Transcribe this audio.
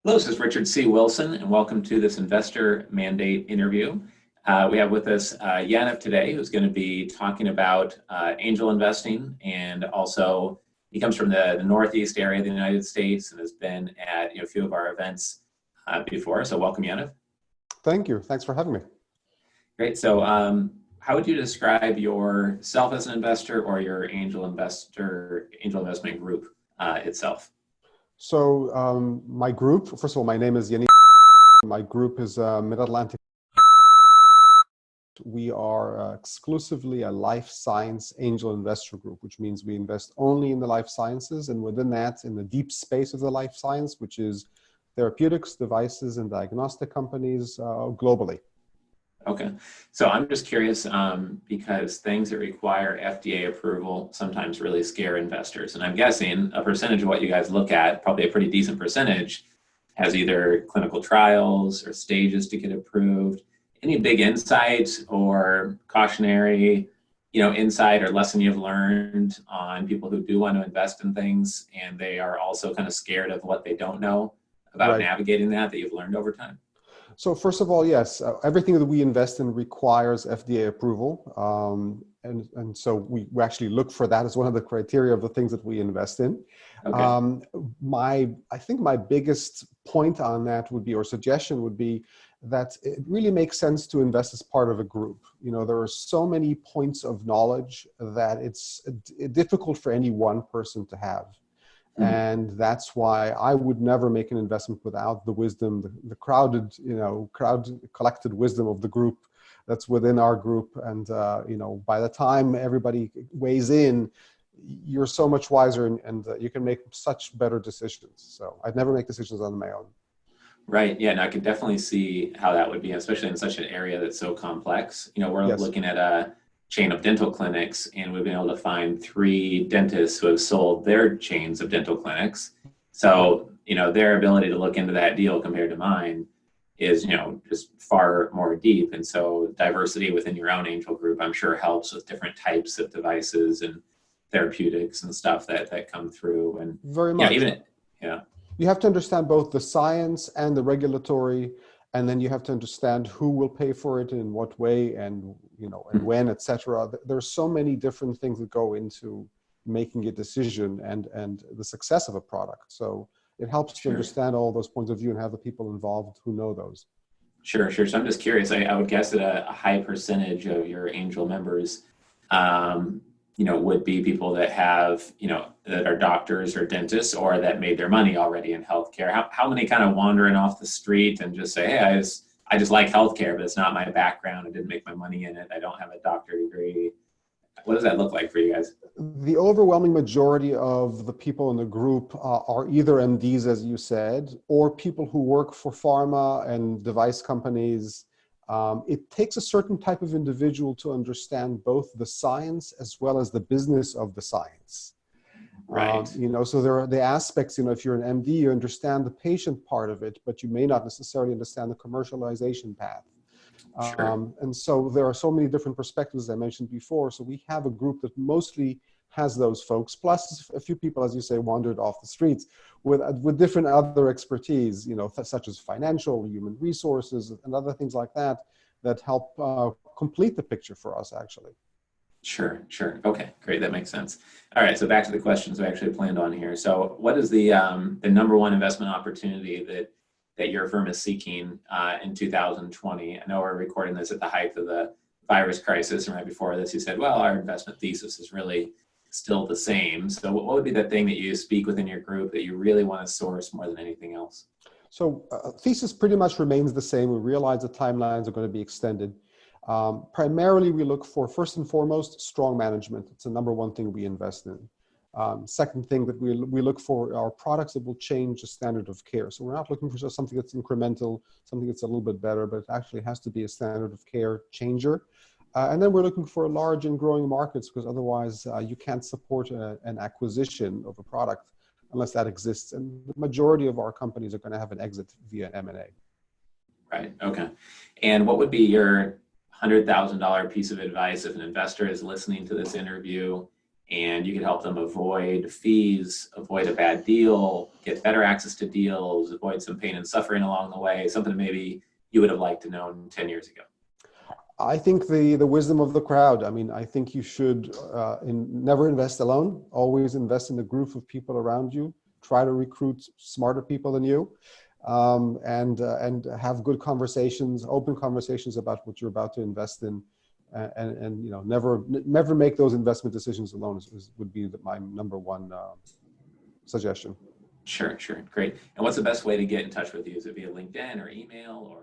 Hello, this is Richard C. Wilson, and welcome to this investor mandate interview. We have with us Yannick today, who's going to be talking about angel investing, and also he comes from the Northeast area of the United States and has been at a few of our events before. So welcome, Yannick. Thank you. Thanks for having me. Great. So how would you describe yourself as an investor or your angel investment group itself? So my group, first of all, my name is Yannick. My group is Mid-Atlantic. We are exclusively a life science angel investor group, which means we invest only in the life sciences, and within that, in the deep space of the life science, which is therapeutics, devices, and diagnostic companies globally. Okay. So I'm just curious because things that require FDA approval sometimes really scare investors. And I'm guessing a percentage of what you guys look at, probably a pretty decent percentage, has either clinical trials or stages to get approved. Any big insights or cautionary, insight or lesson you've learned on people who do want to invest in things and they are also kind of scared of what they don't know about navigating that you've learned over time? So first of all, yes, everything that we invest in requires FDA approval. And so we actually look for that as one of the criteria of the things that we invest in. Okay. I think my biggest point on that would be, or suggestion would be, that it really makes sense to invest as part of a group. There are so many points of knowledge that it's difficult for any one person to have. And that's why I would never make an investment without the wisdom, the crowd collected wisdom of the group that's within our group. And, by the time everybody weighs in, you're so much wiser and you can make such better decisions. So I'd never make decisions on my own. Right. Yeah. And I could definitely see how that would be, especially in such an area that's so complex. We're looking at a chain of dental clinics, and we've been able to find 3 dentists who have sold their chains of dental clinics. So, their ability to look into that deal compared to mine is, just far more deep. And so diversity within your own angel group, I'm sure, helps with different types of devices and therapeutics and stuff that come through. And very much. Yeah. You have to understand both the science and the regulatory, and then you have to understand who will pay for it and in what way and and when, etc. There's so many different things that go into making a decision and the success of a product. So it helps to understand all those points of view and have the people involved who know those. Sure. So I'm just curious. I would guess that a high percentage of your angel members, would be people that have, that are doctors or dentists or that made their money already in healthcare. How many kind of wandering off the street and just say, hey, I just like healthcare, but it's not my background. I didn't make my money in it. I don't have a doctorate degree. What does that look like for you guys? The overwhelming majority of the people in the group are either MDs, as you said, or people who work for pharma and device companies. It takes a certain type of individual to understand both the science as well as the business of the science. Right. So there are the aspects, if you're an MD, you understand the patient part of it, but you may not necessarily understand the commercialization path. Sure. And so there are so many different perspectives, as I mentioned before. So we have a group that mostly has those folks, plus a few people, as you say, wandered off the streets with different other expertise, such as financial, human resources, and other things like that help complete the picture for us, actually. Sure. Okay, great. That makes sense. All right. So back to the questions we actually planned on here. So what is the number one investment opportunity that your firm is seeking in 2020? I know we're recording this at the height of the virus crisis, and right before this, you said, well, our investment thesis is really still the same. So what would be the thing that you speak within your group that you really want to source more than anything else? So thesis pretty much remains the same. We realize the timelines are going to be extended. Primarily, we look for, first and foremost, strong management. It's the number one thing we invest in. Second thing that we look for are products that will change the standard of care. So we're not looking for just something that's incremental, something that's a little bit better, but it actually has to be a standard of care changer. And then we're looking for large and growing markets, because otherwise you can't support an acquisition of a product unless that exists. And the majority of our companies are going to have an exit via M&A. Right. Okay. And what would be your $100,000 piece of advice if an investor is listening to this interview and you could help them avoid fees, avoid a bad deal, get better access to deals, avoid some pain and suffering along the way, something maybe you would have liked to know 10 years ago? I think the wisdom of the crowd. I mean, I think you should never invest alone. Always invest in a group of people around you. Try to recruit smarter people than you, and have good conversations, open conversations about what you're about to invest in, and you know, never make those investment decisions alone. Would be my number one suggestion. Sure, sure. Great. And what's the best way to get in touch with you? Is it via LinkedIn or email or?